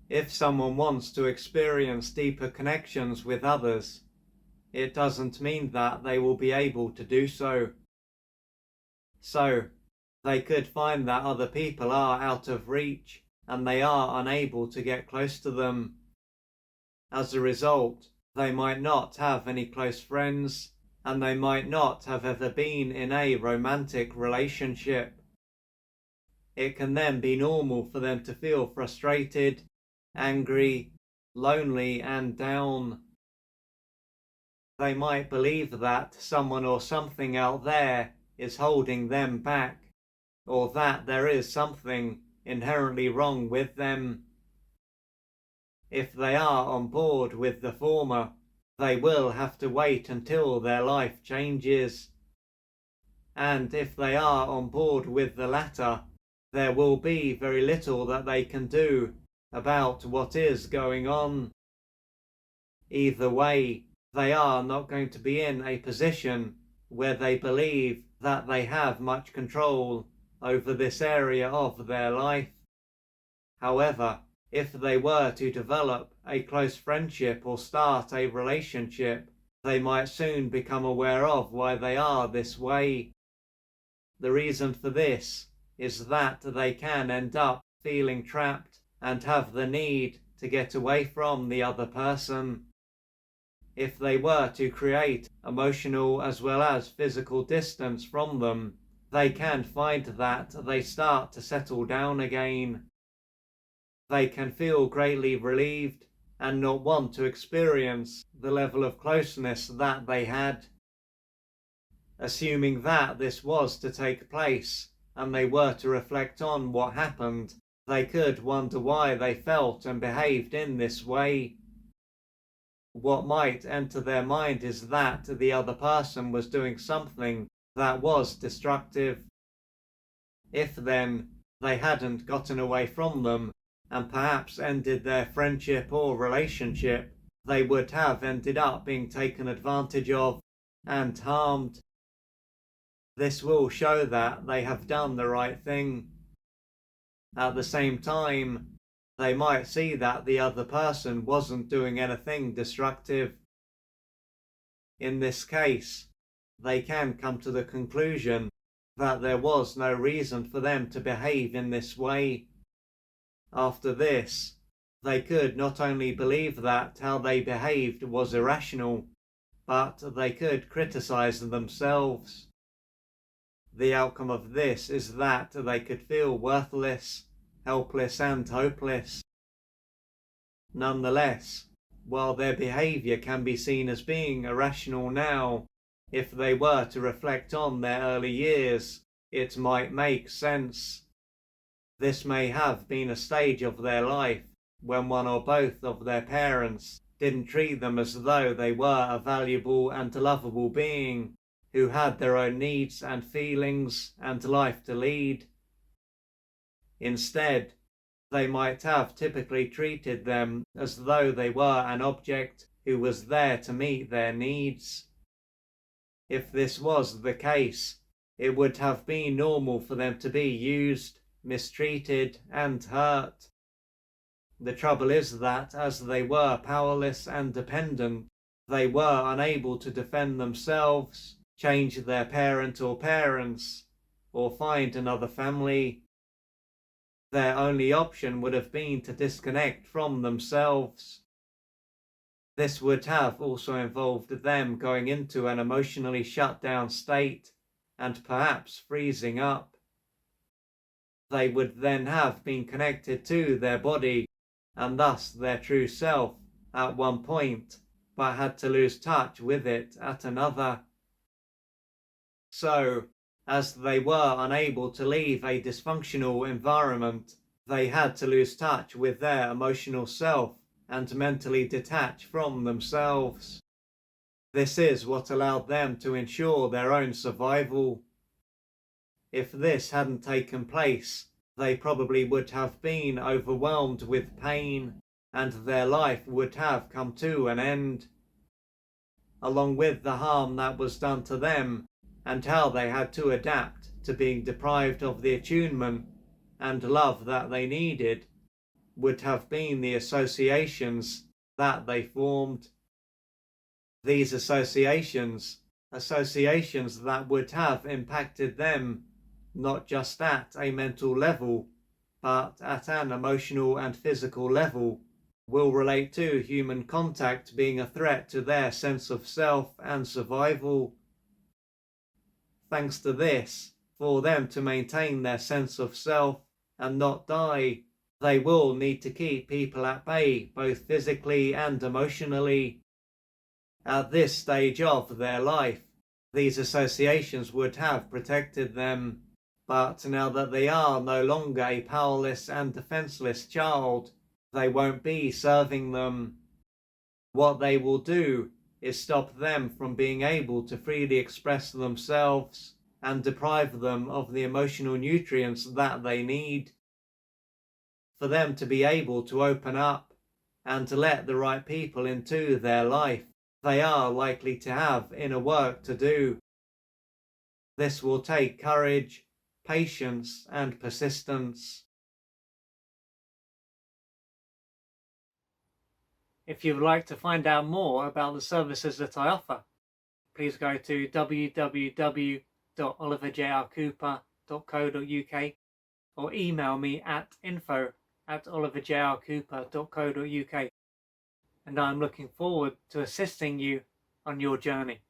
If someone wants to experience deeper connections with others, it doesn't mean that they will be able to do so. So, they could find that other people are out of reach and they are unable to get close to them. As a result, they might not have any close friends and they might not have ever been in a romantic relationship. It can then be normal for them to feel frustrated, angry, lonely, and down. They might believe that someone or something out there is holding them back, or that there is something inherently wrong with them. If they are on board with the former, they will have to wait until their life changes. And if they are on board with the latter, there will be very little that they can do about what is going on. Either way, they are not going to be in a position where they believe that they have much control over this area of their life. However, if they were to develop a close friendship or start a relationship, they might soon become aware of why they are this way. The reason for this is that they can end up feeling trapped and have the need to get away from the other person. If they were to create emotional as well as physical distance from them, they can find that they start to settle down again. They can feel greatly relieved and not want to experience the level of closeness that they had. Assuming that this was to take place and they were to reflect on what happened, they could wonder why they felt and behaved in this way. What might enter their mind is that the other person was doing something that was destructive. If then they hadn't gotten away from them and perhaps ended their friendship or relationship, they would have ended up being taken advantage of and harmed. This will show that they have done the right thing. At the same time, they might see that the other person wasn't doing anything destructive. In this case, they can come to the conclusion that there was no reason for them to behave in this way. After this, they could not only believe that how they behaved was irrational, but they could criticize themselves. The outcome of this is that they could feel worthless, helpless, and hopeless. Nonetheless, while their behavior can be seen as being irrational now, if they were to reflect on their early years, it might make sense. This may have been a stage of their life when one or both of their parents didn't treat them as though they were a valuable and lovable being who had their own needs and feelings and life to lead. Instead, they might have typically treated them as though they were an object who was there to meet their needs. If this was the case, it would have been normal for them to be used, mistreated, and hurt. The trouble is that as they were powerless and dependent, they were unable to defend themselves, change their parent or parents, or find another family. Their only option would have been to disconnect from themselves. This would have also involved them going into an emotionally shut down state and perhaps freezing up. They would then have been connected to their body and thus their true self at one point, but had to lose touch with it at another. So, as they were unable to leave a dysfunctional environment, they had to lose touch with their emotional self and mentally detach from themselves. This is what allowed them to ensure their own survival. If this hadn't taken place, they probably would have been overwhelmed with pain, and their life would have come to an end. Along with the harm that was done to them, and how they had to adapt to being deprived of the attunement and love that they needed, would have been the associations that they formed. These associations that would have impacted them not just at a mental level, but at an emotional and physical level, will relate to human contact being a threat to their sense of self and survival. Thanks to this, for them to maintain their sense of self and not die, they will need to keep people at bay, both physically and emotionally. At this stage of their life, these associations would have protected them, but now that they are no longer a powerless and defenseless child, they won't be serving them. What they will do is stop them from being able to freely express themselves and deprive them of the emotional nutrients that they need. For them to be able to open up and to let the right people into their life, they are likely to have inner work to do. This will take courage, patience, and persistence. If you would like to find out more about the services that I offer, please go to www.oliverjrcooper.co.uk or email me at info@oliverjrcooper.co.uk, and I'm looking forward to assisting you on your journey.